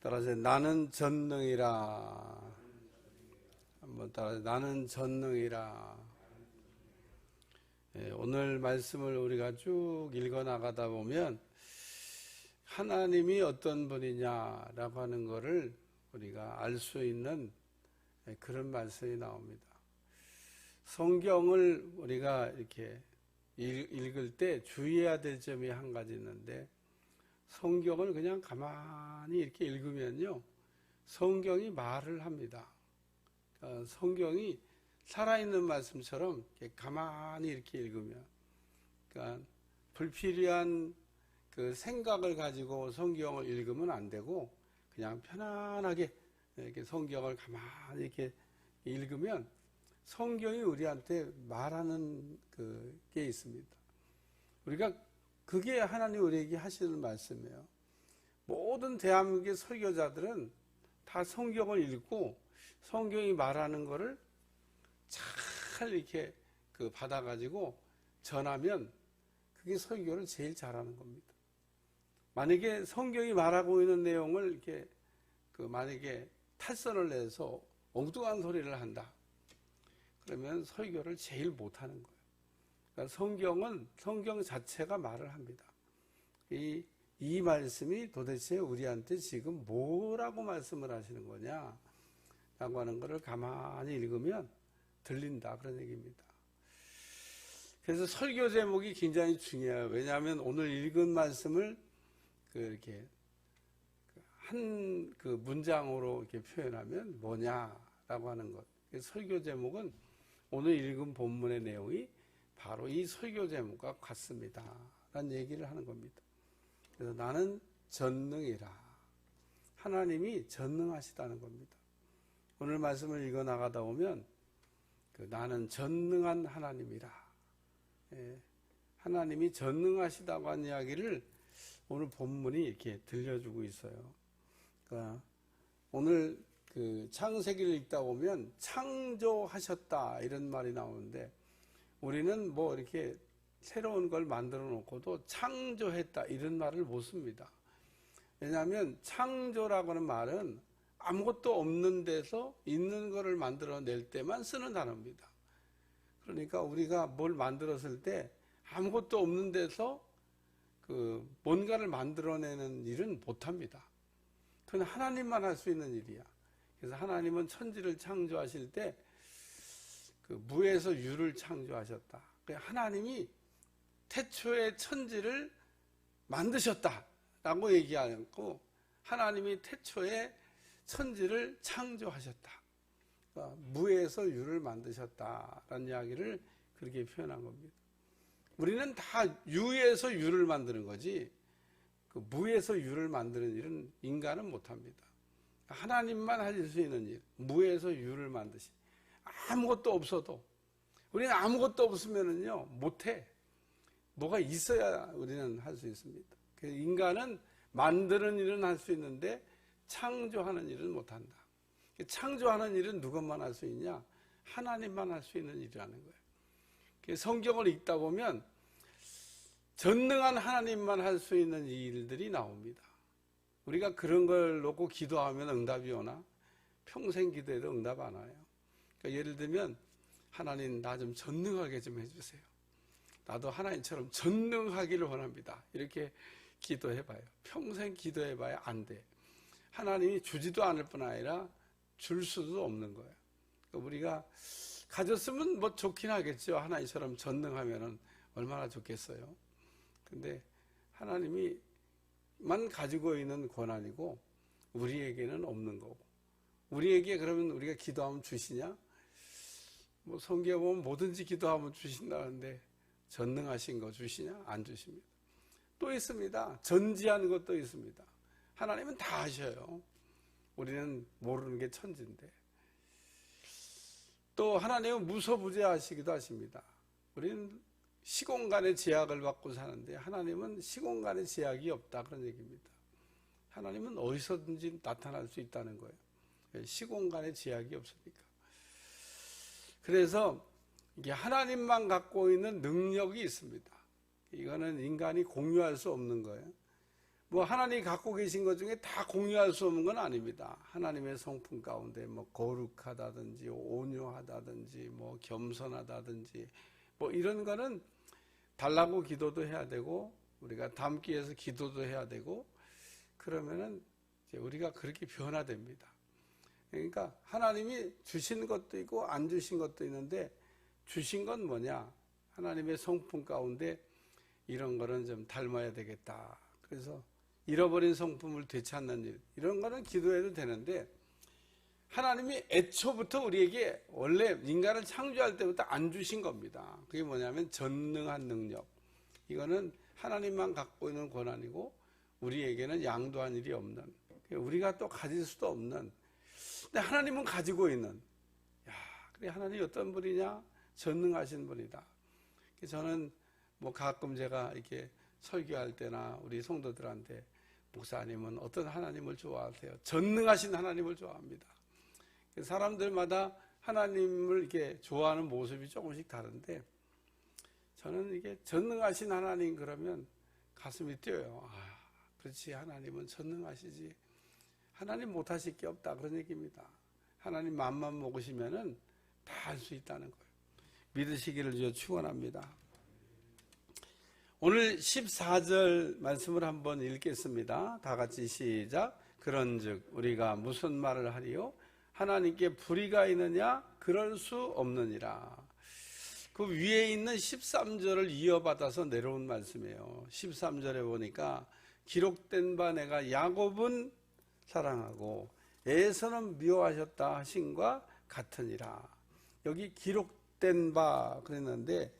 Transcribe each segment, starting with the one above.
따라서 나는 전능이라. 한번 따라서 나는 전능이라. 오늘 말씀을 우리가 쭉 읽어 나가다 보면 하나님이 어떤 분이냐라고 하는 것을 우리가 알 수 있는 그런 말씀이 나옵니다. 성경을 우리가 이렇게 읽을 때 주의해야 될 점이 한 가지 있는데, 성경을 그냥 가만히 이렇게 읽으면요, 성경이 말을 합니다. 성경이 살아있는 말씀처럼 이렇게 가만히 이렇게 읽으면, 그러니까 불필요한 그 생각을 가지고 성경을 읽으면 안 되고, 그냥 편안하게 이렇게 성경을 가만히 이렇게 읽으면 성경이 우리한테 말하는 그게 있습니다. 우리가 그게 하나님 우리에게 하시는 말씀이에요. 모든 대한민국의 설교자들은 다 성경을 읽고 성경이 말하는 거를 잘 이렇게 받아가지고 전하면 그게 설교를 제일 잘하는 겁니다. 만약에 성경이 말하고 있는 내용을 이렇게 만약에 탈선을 내서 엉뚱한 소리를 한다, 그러면 설교를 제일 못하는 거예요. 그러니까 성경 자체가 말을 합니다. 이 말씀이 도대체 우리한테 지금 뭐라고 말씀을 하시는 거냐 라고 하는 것을 가만히 읽으면 들린다, 그런 얘기입니다. 그래서 설교 제목이 굉장히 중요해요. 왜냐하면 오늘 읽은 말씀을 이렇게 한 문장으로 이렇게 표현하면 뭐냐라고 하는 것. 설교 제목은 오늘 읽은 본문의 내용이 바로 이 설교 제목과 같습니다 라는 얘기를 하는 겁니다. 그래서 나는 전능이라. 하나님이 전능하시다는 겁니다. 오늘 말씀을 읽어 나가다 보면 나는 전능한 하나님이라. 하나님이 전능하시다고 하는 이야기를 오늘 본문이 이렇게 들려주고 있어요. 그러니까 오늘 창세기를 읽다 보면 창조하셨다 이런 말이 나오는데, 우리는 뭐 이렇게 새로운 걸 만들어 놓고도 창조했다 이런 말을 못 씁니다. 왜냐하면 창조라고 하는 말은 아무것도 없는 데서 있는 거를 만들어낼 때만 쓰는 단어입니다. 그러니까 우리가 뭘 만들었을 때 아무것도 없는 데서 뭔가를 만들어내는 일은 못합니다. 그건 하나님만 할 수 있는 일이야. 그래서 하나님은 천지를 창조하실 때 무에서 유를 창조하셨다. 하나님이 태초에 천지를 만드셨다라고 얘기하고, 하나님이 태초에 천지를 창조하셨다. 그러니까 무에서 유를 만드셨다라는 이야기를 그렇게 표현한 겁니다. 우리는 다 유에서 유를 만드는 거지, 무에서 유를 만드는 일은 인간은 못합니다. 하나님만 하실 수 있는 일, 무에서 유를 만드시. 아무것도 없어도, 우리는 아무것도 없으면은요 못해. 뭐가 있어야 우리는 할 수 있습니다. 그래서 인간은 만드는 일은 할 수 있는데 창조하는 일은 못한다. 창조하는 일은 누구만 할 수 있냐? 하나님만 할 수 있는 일이라는 거예요. 성경을 읽다 보면 전능한 하나님만 할 수 있는 일들이 나옵니다. 우리가 그런 걸 놓고 기도하면 응답이 오나? 평생 기도해도 응답 안 와요. 그러니까 예를 들면, 하나님 나 좀 전능하게 좀 해주세요. 나도 하나님처럼 전능하기를 원합니다. 이렇게 기도해봐요. 평생 기도해봐야 안 돼. 하나님이 주지도 않을 뿐 아니라 줄 수도 없는 거예요. 그러니까 우리가 가졌으면 뭐 좋긴 하겠죠. 하나님처럼 전능하면은 얼마나 좋겠어요. 근데 하나님이만 가지고 있는 권한이고 우리에게는 없는 거고, 우리에게 그러면 우리가 기도하면 주시냐? 뭐 성경에 보면 뭐든지 기도하면 주신다는데 전능하신 거 주시냐? 안 주십니다. 또 있습니다. 전지한 것도 있습니다. 하나님은 다 아셔요. 우리는 모르는 게 천지인데. 또 하나님은 무소부재하시기도 하십니다. 우리는 시공간의 제약을 받고 사는데 하나님은 시공간의 제약이 없다, 그런 얘기입니다. 하나님은 어디서든지 나타날 수 있다는 거예요. 시공간의 제약이 없으니까. 그래서 이게 하나님만 갖고 있는 능력이 있습니다. 이거는 인간이 공유할 수 없는 거예요. 뭐 하나님이 갖고 계신 것 중에 다 공유할 수 없는 건 아닙니다. 하나님의 성품 가운데 뭐 거룩하다든지 온유하다든지 뭐 겸손하다든지 뭐 이런 거는 달라고 기도도 해야 되고 우리가 담기 위해서 기도도 해야 되고 그러면은 이제 우리가 그렇게 변화됩니다. 그러니까 하나님이 주신 것도 있고 안 주신 것도 있는데 주신 건 뭐냐? 하나님의 성품 가운데 이런 거는 좀 닮아야 되겠다. 그래서 잃어버린 성품을 되찾는 일, 이런 거는 기도해도 되는데 하나님이 애초부터 우리에게 원래 인간을 창조할 때부터 안 주신 겁니다. 그게 뭐냐면 전능한 능력. 이거는 하나님만 갖고 있는 권한이고 우리에게는 양도한 일이 없는, 우리가 또 가질 수도 없는, 근데 하나님은 가지고 있는. 야, 그래 하나님이 어떤 분이냐? 전능하신 분이다. 저는 뭐 가끔 제가 이렇게 설교할 때나 우리 성도들한테 목사님은 어떤 하나님을 좋아하세요? 전능하신 하나님을 좋아합니다. 사람들마다 하나님을 이렇게 좋아하는 모습이 조금씩 다른데 저는 이게 전능하신 하나님 그러면 가슴이 뛰어요. 아, 그렇지, 하나님은 전능하시지. 하나님 못하실 게 없다, 그런 얘기입니다. 하나님 맘만 먹으시면은 다 할 수 있다는 거예요. 믿으시기를 주여 축원합니다. 오늘 14절 말씀을 한번 읽겠습니다. 다 같이 시작. 그런즉 우리가 무슨 말을 하리요? 하나님께 불의가 있느냐? 그럴 수 없느니라. 그 위에 있는 13절을 이어받아서 내려온 말씀이에요. 13절에 보니까 기록된 바 내가 야곱은 사랑하고 에서는 미워하셨다 하신과 같으니라. 여기 기록된 바 그랬는데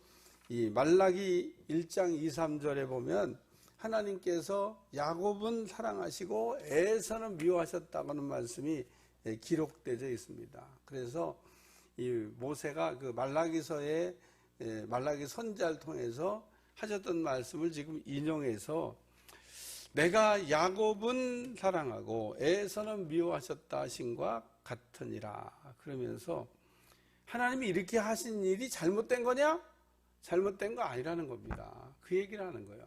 이 말라기 1장 2, 3절에 보면 하나님께서 야곱은 사랑하시고 에서는 미워하셨다고 하는 말씀이 기록되어 있습니다. 그래서 이 모세가 그 말라기서의 말라기 선지자를 통해서 하셨던 말씀을 지금 인용해서 내가 야곱은 사랑하고 에서는 미워하셨다 하신과 같으니라. 그러면서 하나님이 이렇게 하신 일이 잘못된 거냐? 잘못된 거 아니라는 겁니다. 그 얘기를 하는 거예요.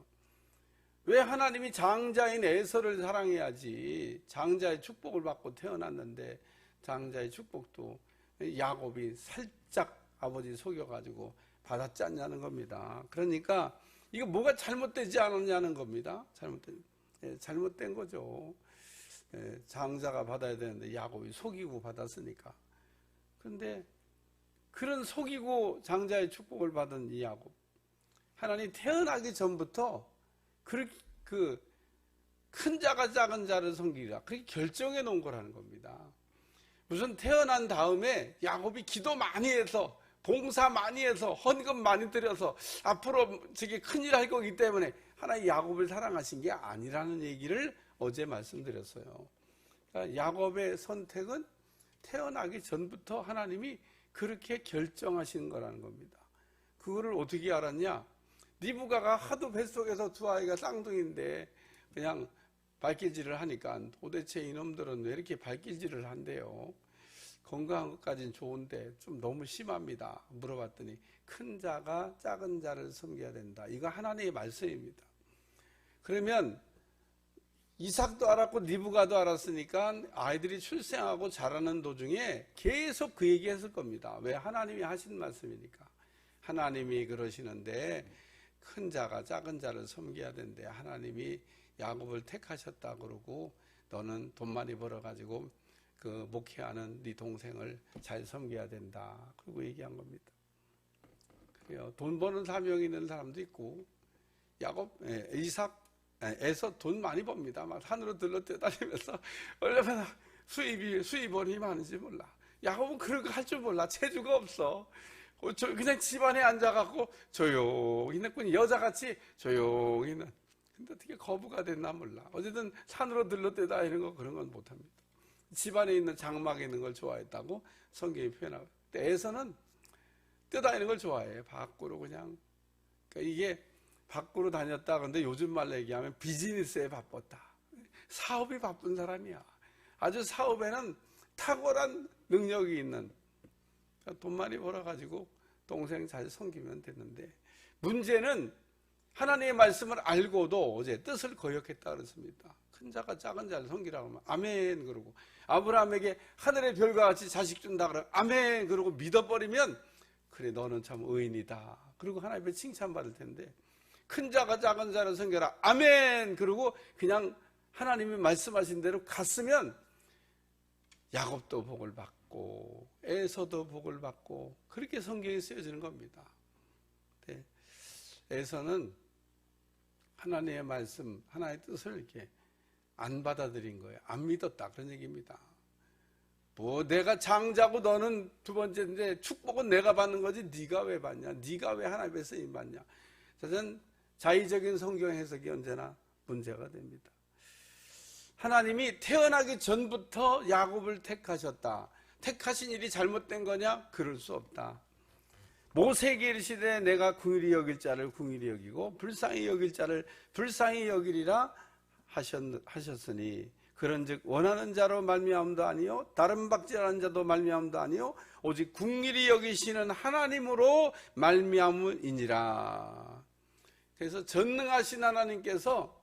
왜 하나님이 장자인 에서를 사랑해야지, 장자의 축복을 받고 태어났는데 장자의 축복도 야곱이 살짝 아버지 속여가지고 받았지 않냐는 겁니다. 그러니까 이거 뭐가 잘못되지 않았냐는 겁니다. 잘못된 거죠. 장자가 받아야 되는데 야곱이 속이고 받았으니까. 그런데 그런 속이고 장자의 축복을 받은 이 야곱, 하나님 태어나기 전부터 그 큰 자가 작은 자를 섬기라 그렇게 결정해 놓은 거라는 겁니다. 무슨 태어난 다음에 야곱이 기도 많이 해서 봉사 많이 해서 헌금 많이 드려서 앞으로 저게 큰일 할 거기 때문에 하나님 야곱을 사랑하신 게 아니라는 얘기를 어제 말씀드렸어요. 그러니까 야곱의 선택은 태어나기 전부터 하나님이 그렇게 결정하신 거라는 겁니다. 그거를 어떻게 알았냐? 리브가가 하도 뱃속에서 두 아이가 쌍둥이인데 그냥 발길질을 하니까 도대체 이놈들은 왜 이렇게 발길질을 한대요? 건강한 것까지는 좋은데 좀 너무 심합니다. 물어봤더니 큰 자가 작은 자를 섬겨야 된다. 이거 하나님의 말씀입니다. 그러면 이삭도 알았고 리브가도 알았으니까 아이들이 출생하고 자라는 도중에 계속 그 얘기했을 겁니다. 왜? 하나님이 하신 말씀이니까. 하나님이 그러시는데 큰 자가 작은 자를 섬겨야 된대. 하나님이 야곱을 택하셨다 그러고 너는 돈 많이 벌어가지고 그 목회하는 네 동생을 잘 섬겨야 된다. 그리고 얘기한 겁니다. 그래요. 돈 버는 사명이 있는 사람도 있고 야곱, 이삭 에서 돈 많이 법니다. 막 산으로 들러 뛰어다니면서 얼마나 수입원이 많은지 몰라. 야곱은 그런 거 할 줄 몰라. 재주가 없어. 그냥 집안에 앉아갖고 조용히 있는 여자같이 조용히 있는. 근데 어떻게 거부가 됐나 몰라. 어쨌든 산으로 들러 뛰어다니는 거 그런 건 못합니다. 집안에 있는 장막에 있는 걸 좋아했다고 성경이 표현하고. 근데 에서는 뛰어다니는 걸 좋아해. 밖으로 그냥. 그러니까 이게 밖으로 다녔다. 그런데 요즘 말로 얘기하면 비즈니스에 바빴다. 사업이 바쁜 사람이야. 아주 사업에는 탁월한 능력이 있는. 돈 많이 벌어가지고 동생 잘 섬기면 됐는데 문제는 하나님의 말씀을 알고도 어제 뜻을 거역했다 그랬습니다. 큰 자가 작은 자를 섬기라고 하면 아멘 그러고, 아브라함에게 하늘의 별과 같이 자식 준다 그러면 아멘 그러고 믿어버리면 그래 너는 참 의인이다 그리고 하나님의 칭찬받을 텐데, 큰 자가 작은 자를 섬겨라 아멘 그러고 그냥 하나님이 말씀하신 대로 갔으면 야곱도 복을 받고 에서도 복을 받고 그렇게 성경에 쓰여지는 겁니다. 네. 에서는 하나님의 말씀, 하나님의 뜻을 이렇게 안 받아들인 거예요. 안 믿었다 그런 얘기입니다. 뭐 내가 장자고 너는 두 번째인데 축복은 내가 받는 거지 네가 왜 받냐, 네가 왜 하나님의 쓰임 받냐. 저는 자의적인 성경 해석이 언제나 문제가 됩니다. 하나님이 태어나기 전부터 야곱을 택하셨다. 택하신 일이 잘못된 거냐? 그럴 수 없다. 모세에게 이르시되 내가 긍휼히 여길 자를 긍휼히 여기고 불쌍히 여길 자를 불쌍히 여기리라 하셨으니, 그런즉 원하는 자로 말미암음도 아니요 다른 박질하는 자도 말미암음도 아니요 오직 긍휼히 여기시는 하나님으로 말미암음이니라. 그래서 전능하신 하나님께서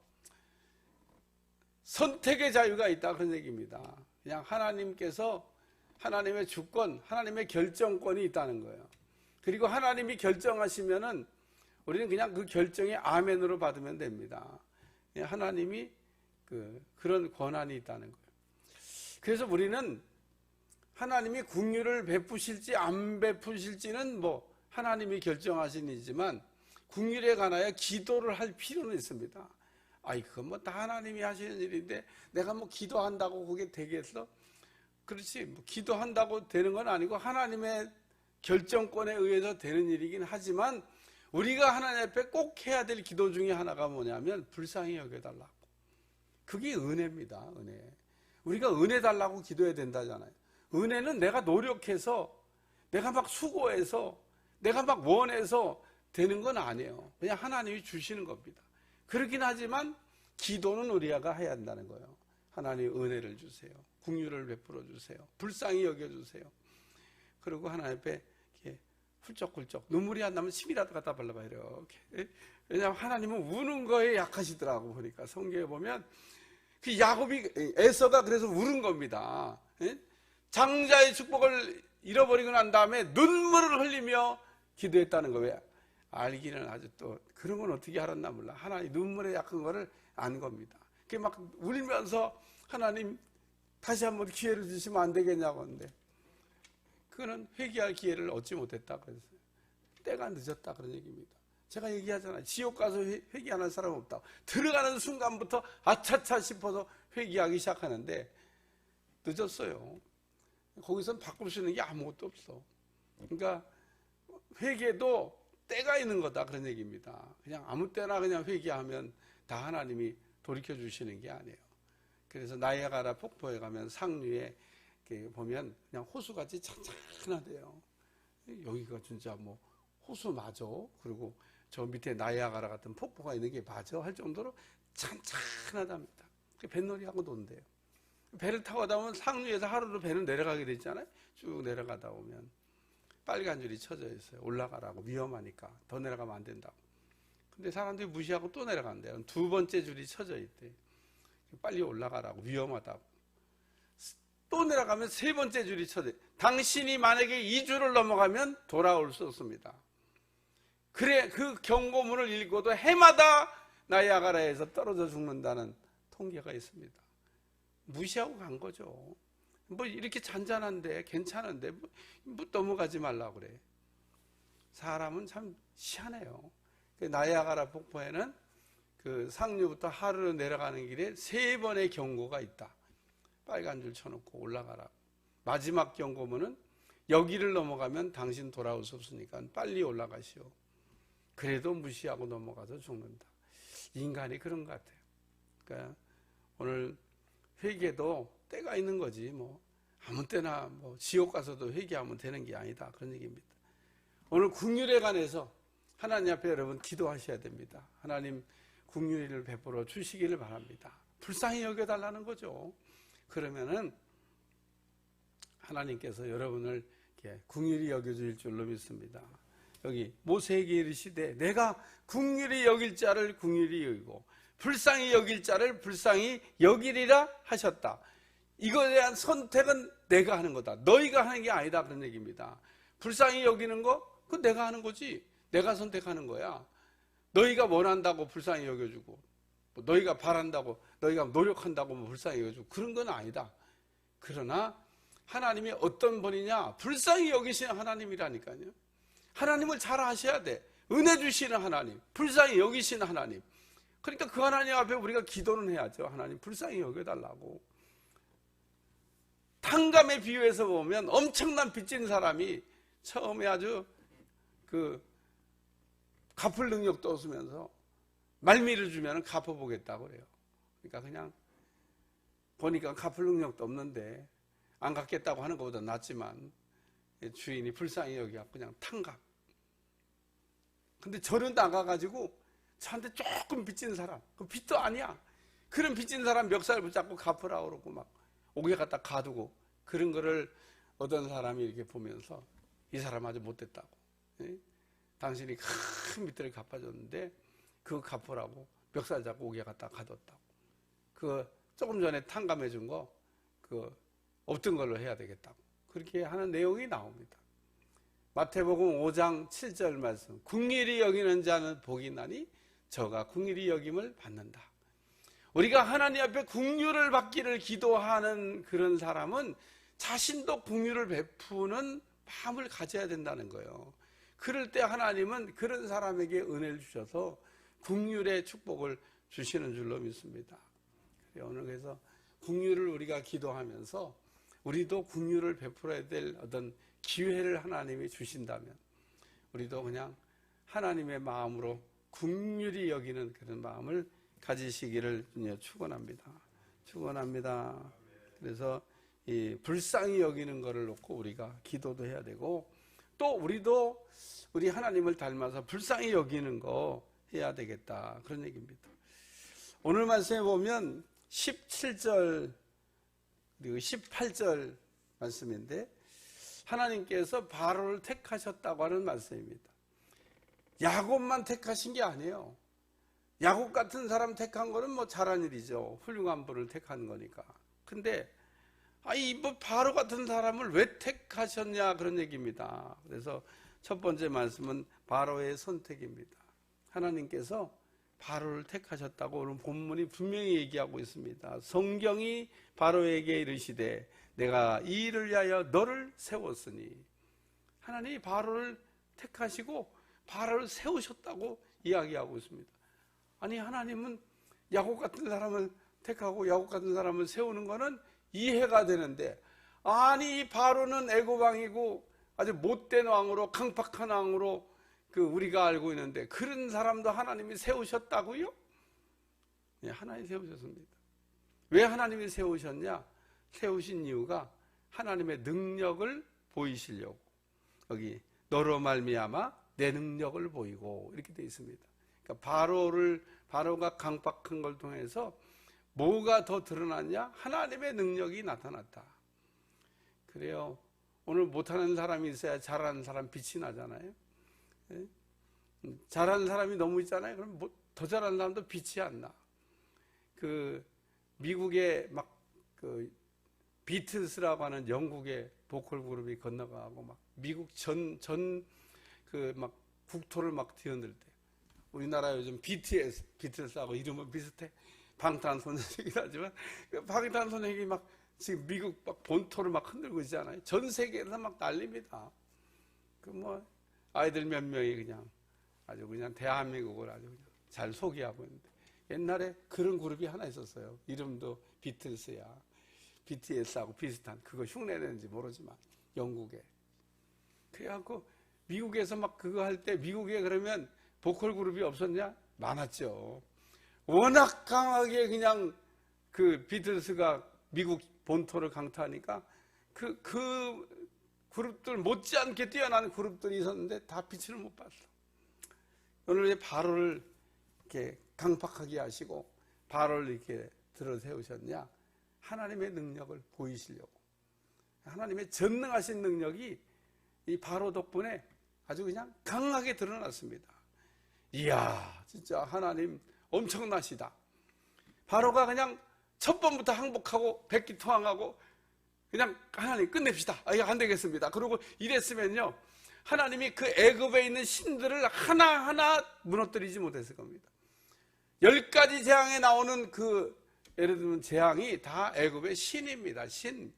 선택의 자유가 있다 그런 얘기입니다. 그냥 하나님께서 하나님의 주권, 하나님의 결정권이 있다는 거예요. 그리고 하나님이 결정하시면은 우리는 그냥 그 결정에 아멘으로 받으면 됩니다. 하나님이 그런 권한이 있다는 거예요. 그래서 우리는 하나님이 긍휼을 베푸실지 안 베푸실지는 뭐 하나님이 결정하신 일이지만 긍휼에 관하여 기도를 할 필요는 있습니다. 아이 그건 뭐 다 하나님이 하시는 일인데 내가 뭐 기도한다고 그게 되겠어? 그렇지, 뭐 기도한다고 되는 건 아니고 하나님의 결정권에 의해서 되는 일이긴 하지만 우리가 하나님 앞에 꼭 해야 될 기도 중에 하나가 뭐냐면 불쌍히 여겨달라고. 그게 은혜입니다. 은혜. 우리가 은혜 달라고 기도해야 된다잖아요. 은혜는 내가 노력해서 내가 막 수고해서 내가 막 원해서 되는 건 아니에요. 그냥 하나님이 주시는 겁니다. 그렇긴 하지만 기도는 우리가 해야 한다는 거예요. 하나님 은혜를 주세요. 긍휼을 베풀어 주세요. 불쌍히 여겨주세요. 그리고 하나님 앞에 이렇게 훌쩍훌쩍 눈물이 안 나면 침이라도 갖다 발라봐요. 이렇게. 왜냐하면 하나님은 우는 거에 약하시더라고. 보니까 성경에 보면 그 야곱이 에서가 그래서 울은 겁니다. 장자의 축복을 잃어버리고 난 다음에 눈물을 흘리며 기도했다는 거예요. 알기는 아주 또 그런 건 어떻게 알았나 몰라. 하나님 눈물에 약한 거를 안 겁니다. 그게 막 울면서 하나님 다시 한번 기회를 주시면 안 되겠냐고 하는데 그거는 회개할 기회를 얻지 못했다 그랬어요. 때가 늦었다 그런 얘기입니다. 제가 얘기하잖아요. 지옥 가서 회개하는 사람 없다고. 들어가는 순간부터 아차차 싶어서 회개하기 시작하는데 늦었어요. 거기선 바꿀 수 있는 게 아무것도 없어. 그러니까 회개도 때가 있는 거다 그런 얘기입니다. 그냥 아무 때나 그냥 회개하면 다 하나님이 돌이켜 주시는 게 아니에요. 그래서 나이아가라 폭포에 가면 상류에 보면 그냥 호수같이 찬찬하대요. 여기가 진짜 뭐 호수 맞아? 그리고 저 밑에 나이아가라 같은 폭포가 있는 게 맞아? 할 정도로 찬찬하답니다. 뱃놀이하고 논대요. 배를 타고 가다 보면 상류에서 하루로 배는 내려가게 되잖아요. 쭉 내려가다 보면 빨간 줄이 쳐져 있어요. 올라가라고. 위험하니까 더 내려가면 안 된다고. 근데 사람들이 무시하고 또 내려간대요. 두 번째 줄이 쳐져 있대. 빨리 올라가라고. 위험하다고. 또 내려가면 세 번째 줄이 쳐져 있대. 당신이 만약에 이 줄을 넘어가면 돌아올 수 없습니다. 그래, 그 경고문을 읽고도 해마다 나이아가라에서 떨어져 죽는다는 통계가 있습니다. 무시하고 간 거죠. 뭐 이렇게 잔잔한데 괜찮은데 뭐 넘어가지 말라고 그래. 사람은 참 희한해요. 나이아가라 폭포에는 그 상류부터 하루로 내려가는 길에 3번의 경고가 있다. 빨간 줄 쳐놓고 올라가라. 마지막 경고문은 여기를 넘어가면 당신 돌아올 수 없으니까 빨리 올라가시오. 그래도 무시하고 넘어가서 죽는다. 인간이 그런 것 같아요. 그러니까 오늘 회개도 때가 있는 거지 뭐 아무 때나 뭐 지옥 가서도 회개하면 되는 게 아니다 그런 얘기입니다. 오늘 긍휼에 관해서 하나님 앞에 여러분 기도하셔야 됩니다. 하나님 긍휼을 베풀어 주시기를 바랍니다. 불쌍히 여겨달라는 거죠. 그러면은 하나님께서 여러분을 이렇게 긍휼히 여겨줄 줄로 믿습니다. 여기 모세에게 이르시되 내가 긍휼히 여길 자를 긍휼히 여기고 불쌍히 여길 자를 불쌍히 여기리라 하셨다. 이거에 대한 선택은 내가 하는 거다. 너희가 하는 게 아니다. 그런 얘기입니다. 불쌍히 여기는 거, 그건 내가 하는 거지. 내가 선택하는 거야. 너희가 원한다고 불쌍히 여겨주고, 너희가 바란다고, 너희가 노력한다고 불쌍히 여겨주고, 그런 건 아니다. 그러나 하나님이 어떤 분이냐? 불쌍히 여기시는 하나님이라니까요. 하나님을 잘 아셔야 돼. 은혜 주시는 하나님, 불쌍히 여기시는 하나님. 그러니까 그 하나님 앞에 우리가 기도는 해야죠. 하나님 불쌍히 여겨달라고. 탕감에 비유해서 보면 엄청난 빚진 사람이 처음에 아주 갚을 능력도 없으면서 말미를 주면 갚아보겠다고 그래요. 그러니까 그냥 보니까 갚을 능력도 없는데 안 갚겠다고 하는 것보다 낫지만 주인이 불쌍히 여기가 그냥 탕감. 근데 저런 나가가지고 저한테 조금 빚진 사람, 그 빚도 아니야. 그런 빚진 사람 멱살 붙잡고 갚으라고 그러고 막 옥에 갖다 가두고 그런 거를 어떤 사람이 이렇게 보면서 이 사람 아주 못됐다고. 예? 당신이 큰 빚들을 갚아줬는데 그거 갚으라고 멱살 잡고 옥에 갖다 가뒀다고. 그 조금 전에 탕감해 준 거 그 없던 걸로 해야 되겠다고. 그렇게 하는 내용이 나옵니다. 마태복음 5장 7절 말씀. 긍휼히 여기는 자는 복이 나니 저가 긍휼히 여김을 받는다. 우리가 하나님 앞에 긍휼을 받기를 기도하는 그런 사람은 자신도 긍휼을 베푸는 마음을 가져야 된다는 거예요. 그럴 때 하나님은 그런 사람에게 은혜를 주셔서 긍휼의 축복을 주시는 줄로 믿습니다. 오늘 그래서 긍휼을 우리가 기도하면서 우리도 긍휼을 베풀어야 될 어떤 기회를 하나님이 주신다면 우리도 그냥 하나님의 마음으로 긍휼히 여기는 그런 마음을 가지시기를 축원합니다. 축원합니다. 그래서 이 불쌍히 여기는 것을 놓고 우리가 기도도 해야 되고 또 우리도 우리 하나님을 닮아서 불쌍히 여기는 거 해야 되겠다. 그런 얘기입니다. 오늘 말씀에 보면 17절 그리고 18절 말씀인데 하나님께서 바로를 택하셨다고 하는 말씀입니다. 야곱만 택하신 게 아니에요. 야곱 같은 사람 택한 거는 뭐 잘한 일이죠. 훌륭한 분을 택한 거니까. 근데 이 바로 같은 사람을 왜 택하셨냐 그런 얘기입니다. 그래서 첫 번째 말씀은 바로의 선택입니다. 하나님께서 바로를 택하셨다고 오늘 본문이 분명히 얘기하고 있습니다. 성경이 바로에게 이르시되 내가 이 일을 위하여 너를 세웠으니 하나님이 바로를 택하시고 바로를 세우셨다고 이야기하고 있습니다. 아니 하나님은 야곱 같은 사람을 택하고 야곱 같은 사람을 세우는 거는 이해가 되는데 아니 이 바로는 애굽 왕이고 아주 못된 왕으로 강팍한 왕으로 우리가 알고 있는데 그런 사람도 하나님이 세우셨다고요? 네, 하나님이 세우셨습니다. 왜 하나님이 세우셨냐? 세우신 이유가 하나님의 능력을 보이시려고. 여기 너로 말미암아 내 능력을 보이고 이렇게 되어 있습니다. 그러니까 바로가 강박한 걸 통해서 뭐가 더 드러났냐? 하나님의 능력이 나타났다. 그래요. 오늘 못하는 사람이 있어야 잘하는 사람 빛이 나잖아요. 예? 잘하는 사람이 너무 있잖아요. 그럼 더 잘하는 사람도 빛이 안 나. 미국의 비틀스라고 하는 영국의 보컬 그룹이 건너가고 미국 국토를 뒤흔들 때 우리나라 요즘 비틀스하고 이름은 비슷해. 방탄소년이긴 하지만 방탄소년이 지금 미국 본토를 흔들고 있잖아요. 전 세계에서 난립니다. 아이들 몇 명이 그냥 아주 그냥 대한민국을 아주 그냥 잘 소개하고 있는데 옛날에 그런 그룹이 하나 있었어요. 이름도 비틀스야. BTS하고 비슷한 그거 흉내내는지 모르지만 영국에. 그래갖고 미국에서 그거 할 때 미국에 그러면 보컬 그룹이 없었냐? 많았죠. 워낙 강하게 그냥 비틀스가 미국 본토를 강타하니까 그 그룹들 못지않게 뛰어난 그룹들이 있었는데 다 빛을 못 봤어. 오늘 왜 바로를 이렇게 강팍하게 하시고 바로를 이렇게 들어 세우셨냐? 하나님의 능력을 보이시려고. 하나님의 전능하신 능력이 이 바로 덕분에 아주 그냥 강하게 드러났습니다. 이야, 진짜 하나님 엄청나시다. 바로가 그냥 첫 번부터 항복하고 백기투항하고 그냥 하나님 끝냅시다. 이거 안 되겠습니다. 그리고 이랬으면요, 하나님이 그 애굽에 있는 신들을 하나하나 무너뜨리지 못했을 겁니다. 10가지 재앙에 나오는 그 예를 들면 재앙이 다 애굽의 신입니다. 신.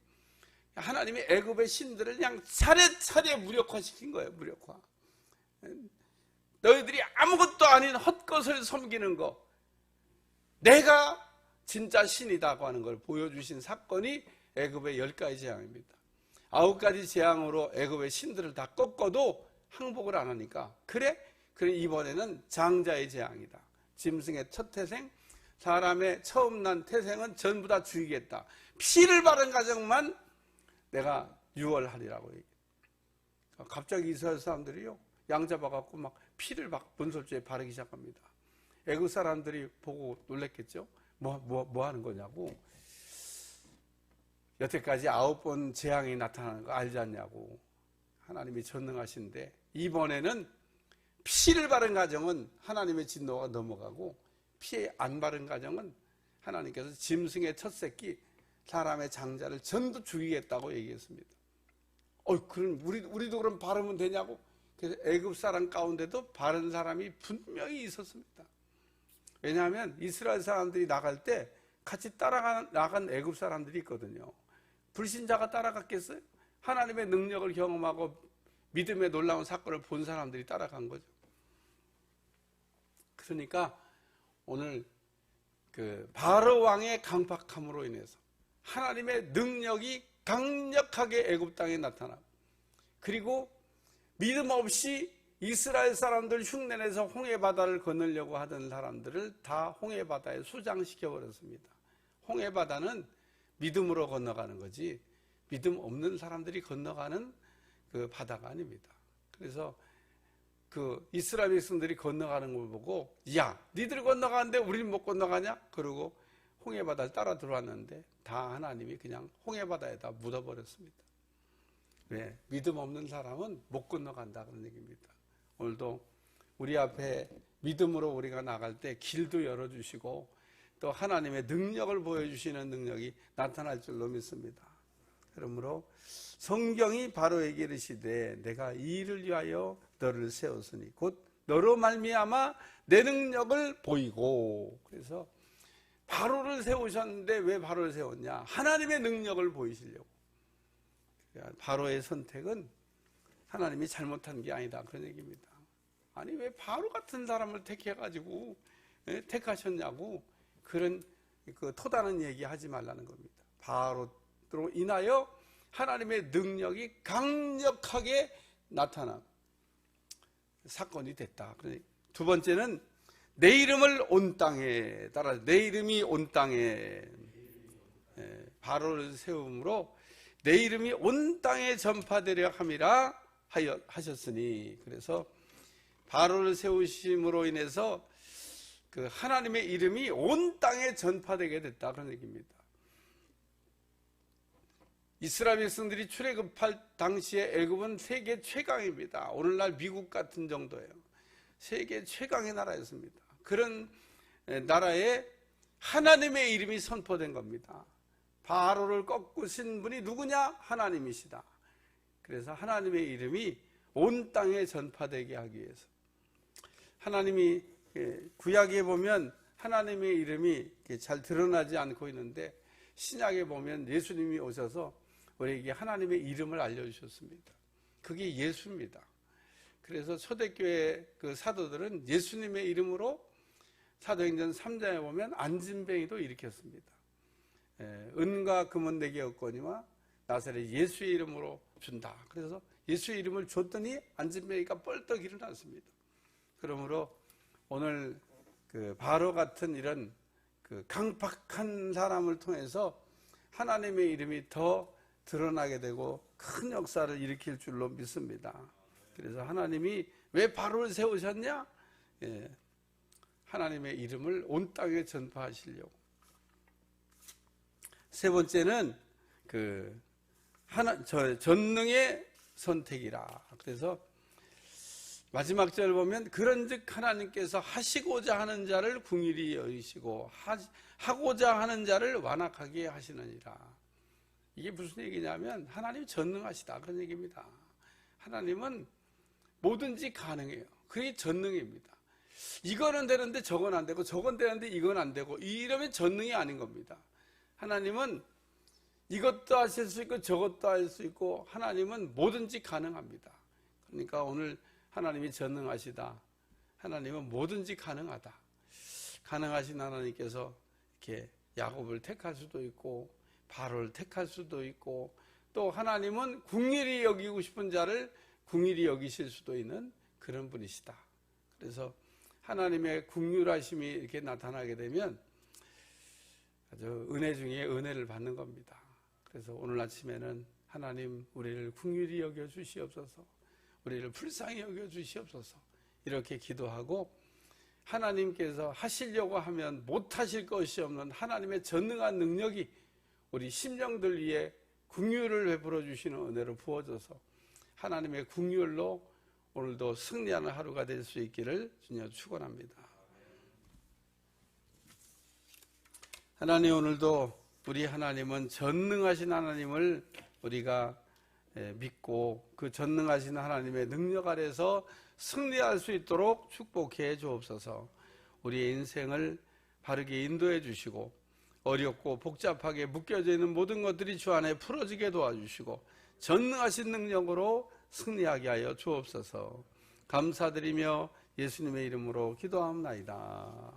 하나님이 애굽의 신들을 그냥 차례차례 무력화시킨 거예요. 무력화. 너희들이 아무것도 아닌 헛것을 섬기는 거, 내가 진짜 신이다고 하는 걸 보여주신 사건이 애굽의 10가지 재앙입니다. 9가지 재앙으로 애굽의 신들을 다 꺾어도 항복을 안 하니까, 그래 이번에는 장자의 재앙이다. 짐승의 첫 태생, 사람의 처음 난 태생은 전부 다 죽이겠다. 피를 바른 가정만 내가 유월하리라고 얘기해요. 갑자기 이스라엘 사람들이요, 양 잡아갖고 막 피를 막 본솔주에 바르기 시작합니다. 애굽 사람들이 보고 놀랬겠죠. 뭐 하는 거냐고. 여태까지 9번 재앙이 나타나는 거 알지 않냐고. 하나님이 전능하신데 이번에는 피를 바른 가정은 하나님의 진노가 넘어가고, 피 안 바른 가정은 하나님께서 짐승의 첫 새끼, 사람의 장자를 전부 죽이겠다고 얘기했습니다. 그럼 우리도 그럼 바르면 되냐고. 그래서 애굽 사람 가운데도 바른 사람이 분명히 있었습니다. 왜냐하면 이스라엘 사람들이 나갈 때 같이 나간 애굽 사람들이 있거든요. 불신자가 따라갔겠어요? 하나님의 능력을 경험하고 믿음의 놀라운 사건을 본 사람들이 따라간 거죠. 그러니까 오늘 그 바로 왕의 강팍함으로 인해서 하나님의 능력이 강력하게 애굽 땅에 나타나고, 그리고 믿음 없이 이스라엘 사람들 흉내내서 홍해바다를 건너려고 하던 사람들을 다 홍해바다에 수장시켜 버렸습니다. 홍해바다는 믿음으로 건너가는 거지 믿음 없는 사람들이 건너가는 그 바다가 아닙니다. 그래서 그 이스라엘 백성들이 건너가는 걸 보고, 야, 니들 건너가는데 우리는 못 건너가냐? 그러고 홍해바다를 따라 들어왔는데 다 하나님이 그냥 홍해바다에다 묻어버렸습니다. 왜? 믿음 없는 사람은 못 건너간다, 그런 얘기입니다. 오늘도 우리 앞에 믿음으로 우리가 나갈 때 길도 열어주시고 또 하나님의 능력을 보여주시는 능력이 나타날 줄로 믿습니다. 그러므로 성경이 바로에게 이르시되 내가 이 일을 위하여 너를 세웠으니 곧 너로 말미암아 내 능력을 보이고. 그래서 바로를 세우셨는데 왜 바로를 세웠냐? 하나님의 능력을 보이시려고. 바로의 선택은 하나님이 잘못한 게 아니다, 그런 얘기입니다. 아니, 왜 바로 같은 사람을 택해가지고 택하셨냐고, 그런 토다는 얘기 하지 말라는 겁니다. 바로로 인하여 하나님의 능력이 강력하게 나타난 사건이 됐다. 두 번째는 내 이름을 온 땅에 따라, 내 이름이 온 땅에, 바로를 세움으로 내 이름이 온 땅에 전파되려 함이라 하셨으니. 그래서 바로를 세우심으로 인해서 그 하나님의 이름이 온 땅에 전파되게 됐다, 그런 얘기입니다. 이스라엘 백성들이 출애굽할 당시에 애굽은 세계 최강입니다. 오늘날 미국 같은 정도예요. 세계 최강의 나라였습니다. 그런 나라에 하나님의 이름이 선포된 겁니다. 바로를 꺾으신 분이 누구냐? 하나님이시다. 그래서 하나님의 이름이 온 땅에 전파되게 하기 위해서, 하나님이 구약에 보면 하나님의 이름이 잘 드러나지 않고 있는데, 신약에 보면 예수님이 오셔서 우리에게 하나님의 이름을 알려주셨습니다. 그게 예수입니다. 그래서 초대교회 그 사도들은 예수님의 이름으로 사도행전 3장에 보면 안진뱅이도 일으켰습니다. 은과 금은 내게 없거니와 나사렛 예수의 이름으로 준다. 그래서 예수의 이름을 줬더니 안진뱅이가 뻘떡 일어났습니다. 그러므로 오늘 그 바로 같은 이런 그 강팍한 사람을 통해서 하나님의 이름이 더 드러나게 되고 큰 역사를 일으킬 줄로 믿습니다. 그래서 하나님이 왜 바로를 세우셨냐? 하나님의 이름을 온 땅에 전파하시려고. 세 번째는 전능의 선택이라. 그래서 마지막 절을 보면 그런즉 하나님께서 하시고자 하는 자를 궁일이 여기시고 하고자 하는 자를 완악하게 하시느니라. 이게 무슨 얘기냐면 하나님이 전능하시다 그런 얘기입니다. 하나님은 뭐든지 가능해요. 그게 전능입니다. 이거는 되는데 저건 안 되고 저건 되는데 이건 안 되고 이러면 전능이 아닌 겁니다. 하나님은 이것도 하실 수 있고 저것도 할 수 있고 하나님은 뭐든지 가능합니다. 그러니까 오늘 하나님이 전능하시다. 하나님은 뭐든지 가능하다. 가능하신 하나님께서 이렇게 야곱을 택할 수도 있고 바로를 택할 수도 있고 또 하나님은 궁일이 여기고 싶은 자를 궁일이 여기실 수도 있는 그런 분이시다. 그래서 하나님의 궁휼하심이 이렇게 나타나게 되면 아주 은혜 중에 은혜를 받는 겁니다. 그래서 오늘 아침에는 하나님 우리를 궁휼히 여겨 주시옵소서, 우리를 불쌍히 여겨 주시옵소서 이렇게 기도하고 하나님께서 하시려고 하면 못하실 것이 없는 하나님의 전능한 능력이 우리 심령들 위에 궁휼을 베풀어 주시는 은혜로 부어져서 하나님의 궁휼로 오늘도 승리하는 하루가 될 수 있기를 주님 축원합니다. 하나님, 오늘도 우리 하나님은 전능하신 하나님을 우리가 믿고 그 전능하신 하나님의 능력 아래서 승리할 수 있도록 축복해 주옵소서. 우리의 인생을 바르게 인도해 주시고 어렵고 복잡하게 묶여져 있는 모든 것들이 주 안에 풀어지게 도와주시고 전능하신 능력으로 승리하게 하여 주옵소서. 감사드리며 예수님의 이름으로 기도합니다.